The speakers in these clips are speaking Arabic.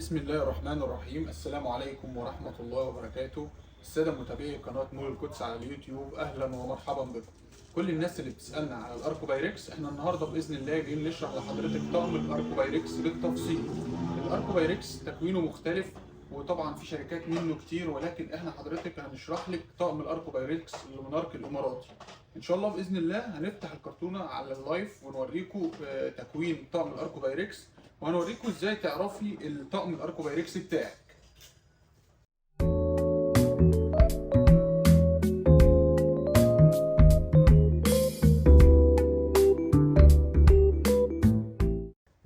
بسم الله الرحمن الرحيم. السلام عليكم ورحمة الله وبركاته. السادة متابعي قناة مول القدس على اليوتيوب، أهلا ومرحبا بكم. كل الناس اللي بتسألنا على الأركو بايركس، احنا النهاردة بإذن الله جايين نشرح لحضرتك طقم الأركو بايركس بالتفصيل. الأركو بايركس تكوينه مختلف، وطبعا في شركات منه كتير، ولكن احنا حضرتك هنشرح لك طقم الأركو بايركس المونارك الإماراتي. إن شاء الله بإذن الله هنفتح الكرتونة على اللايف ونوريكم تكوين طقم الأركو بايركس، وهنوريكم ازاي تعرفي الطقم الاركو بايركس بتاعك.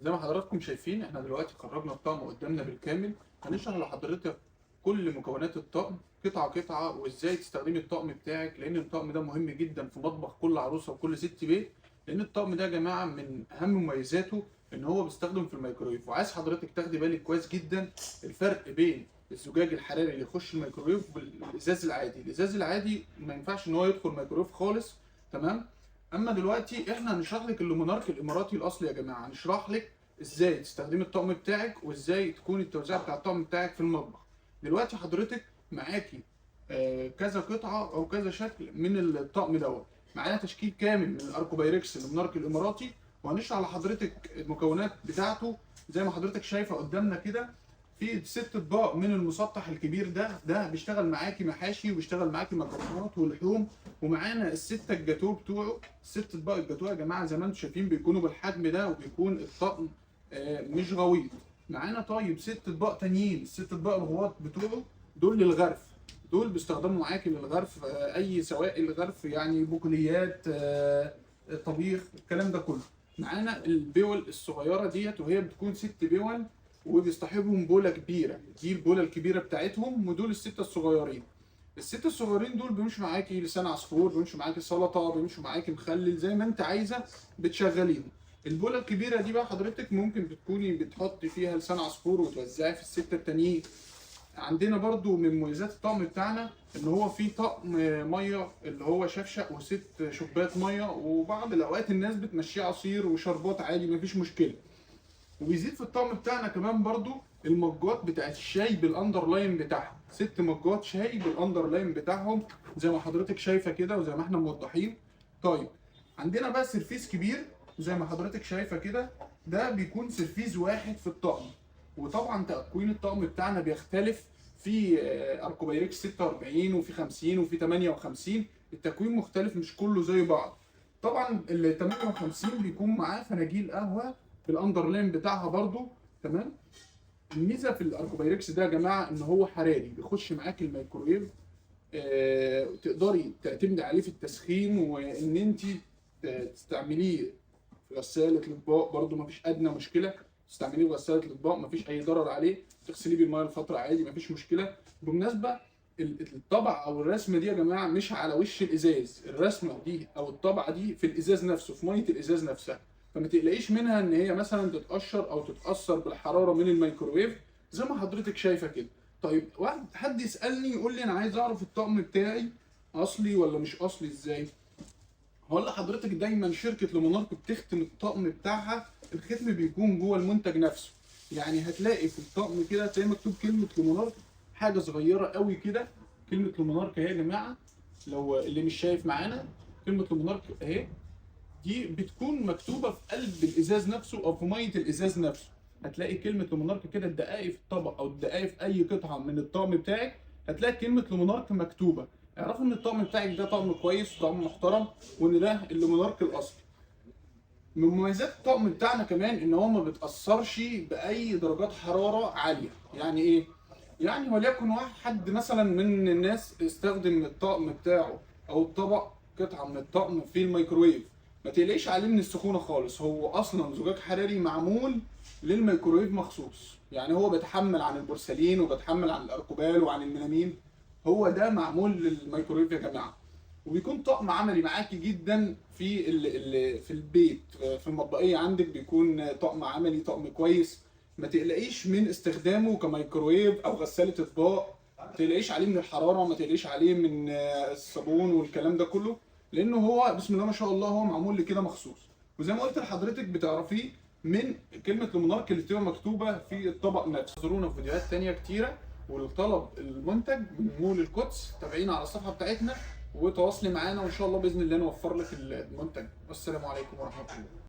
زي ما حضراتكم شايفين احنا دلوقتي خرجنا الطقم قدامنا بالكامل. هنشرح لحضرتك كل مكونات الطقم قطعه قطعه، وازاي تستخدمي الطقم بتاعك، لان الطقم ده مهم جدا في مطبخ كل عروسه وكل ست بيت. لان الطقم ده يا جماعه من اهم مميزاته ان هو بيستخدم في الميكرويف، وعايز حضرتك تاخدي بالك كويس جدا الفرق بين الزجاج الحراري اللي يخش الميكرويف والازاز العادي. الازاز العادي ما ينفعش ان هو يدخل ميكرويف خالص، تمام. اما دلوقتي احنا هنشرح لك اللومونارك الاماراتي الاصلي يا جماعه، هنشرح لك ازاي تستخدمي الطقم بتاعك، وازاي تكون التوزيع بتاع الطقم بتاعك في المطبخ. دلوقتي حضرتك معاكي كذا قطعه او كذا شكل من الطقم دوت. معانا تشكيل كامل من الاركو بايركس المونارك الاماراتي، وهنشرح لحضرتك المكونات بتاعته زي ما حضرتك شايفه قدامنا كده. في 6 اطباق من المسطح الكبير ده بيشتغل معاكي محاشي، وبيشتغل معاكي مكرونات ولحوم. ومعانا الستة الجاتوه بتوعه، 6 اطباق الجاتوه يا جماعه زي ما انتم شايفين بيكونوا بالحجم ده، وبيكون الطقم مش غويط. معانا طيب 6 اطباق تانيين، ال6 اطباق الغواط بتوعه دول للغرف. دول بيستخدموا معاكي للغرف، اي سوائل غرف يعني بقوليات، طبيخ، الكلام ده كله. معانا البول الصغيره ديت، وهي بتكون 6 بول، وبيصطحبهم بوله كبيره. دي البوله الكبيره بتاعتهم، ودول ال6 الصغيرين. ال6 الصغيرين دول بيمشوا معاكي لسان عصفور، بيمشوا معاكي سلطه، بيمشوا معاكي مخلل، زي ما انت عايزه بتشغليهم. البوله الكبيره دي بقى حضرتك ممكن بتكوني بتحطي فيها لسان عصفور وتوزعي في ال6 التانيين. عندنا برضو من مميزات الطقم بتاعنا ان هو فيه طقم ميه اللي هو شفشق، و6 شوبات ميه، وبعض الاوقات الناس بتمشيه عصير وشربات عادي مفيش مشكله. وبيزيد في الطقم بتاعنا كمان برضو المجات بتاعت الشاي بالاندرلاين بتاعها، 6 مجات شاي بالاندرلاين بتاعهم زي ما حضرتك شايفه كده، وزي ما احنا موضحين. طيب عندنا بقى سرفيس كبير زي ما حضرتك شايفه كده، ده بيكون سرفيس واحد في الطقم. وطبعا تكوين الطقم بتاعنا بيختلف، في اركو بايركس 46 وفي 50 وفي 58. التكوين مختلف مش كله زي بعض. طبعا ال 58 بيكون معاه فناجيل قهوه بالاندرلاين بتاعها برضو، تمام. الميزه في الاركو بايركس ده يا جماعه ان هو حراري، بيخش معاك الميكرويف، تقدري تعتمدي عليه في التسخين، وان انت تستعمليه في غساله الاطباق برضو مفيش ادنى مشكله. تستعمليه في غساله الاطباق مفيش اي ضرر عليه، تغسليه بالميه لفتره عادي مفيش مشكله. بالمناسبه الطبع او الرسمه دي يا جماعه مش على وش الازاز، الرسمه دي او الطبعه دي في الازاز نفسه، في ميه الازاز نفسها. فما تقلقيش منها ان هي مثلا تتقشر او تتاثر بالحراره من الميكروويف زي ما حضرتك شايفه كده. طيب حد يسالني يقول لي انا عايز اعرف الطقم بتاعي اصلي ولا مش اصلي ازاي؟ هقول لحضرتك دايما شركه لومونارك بتختم الطقم بتاعها، الختم بيكون جوه المنتج نفسه. يعني هتلاقي في الطقم كده هتلاقي مكتوب كلمه لومونارك، حاجه صغيره قوي كده. كلمه لومونارك اهي يا جماعه، لو اللي مش شايف معانا كلمه لومونارك اهي، دي بتكون مكتوبه في قلب الازاز نفسه او في ميه الازاز نفسه. هتلاقي كلمه لومونارك كده، الدقائق في الطبق او الدقائق في اي قطعه من الطقم بتاعك هتلاقي كلمه لومونارك مكتوبه. اعرفوا ان الطقم بتاعك ده طقم كويس وطقم محترم، وان ده اللومونارك الاصلي. من مميزات الطقم بتاعنا كمان ان هو ما بيتاثرش باي درجات حراره عاليه. يعني ايه؟ يعني وليكن واحد مثلا من الناس استخدم الطقم بتاعه او الطبق قطعه من الطقم في الميكروويف، ما تقلقش عليه من السخونه خالص. هو اصلا زجاج حراري معمول للميكروويف مخصوص، يعني هو بيتحمل عن البورسلين وبيتحمل عن الاركوبال وعن الميلامين. هو ده معمول للميكروويف يا جماعه. وبيكون طقم عملي معاكي جدا في البيت، في المطبخيه عندك بيكون طقم عملي، طقم كويس. ما تقلقيش من استخدامه كميكروويف او غساله اطباق، ما تقلقيش عليه من الحراره، ما تقلقيش عليه من الصابون والكلام ده كله، لانه هو بسم الله ما شاء الله هو معمول لكده مخصوص. وزي ما قلت لحضرتك بتعرفيه من كلمه المونارك اللي بتبقى مكتوبه في الطبق نفسه. زورونا في فيديوهات تانية كتيره، ولطلب المنتج من مول القدس تابعينا على الصفحه بتاعتنا وتواصلي معانا، وان شاء الله باذن الله نوفر لك المنتج. والسلام عليكم ورحمه الله.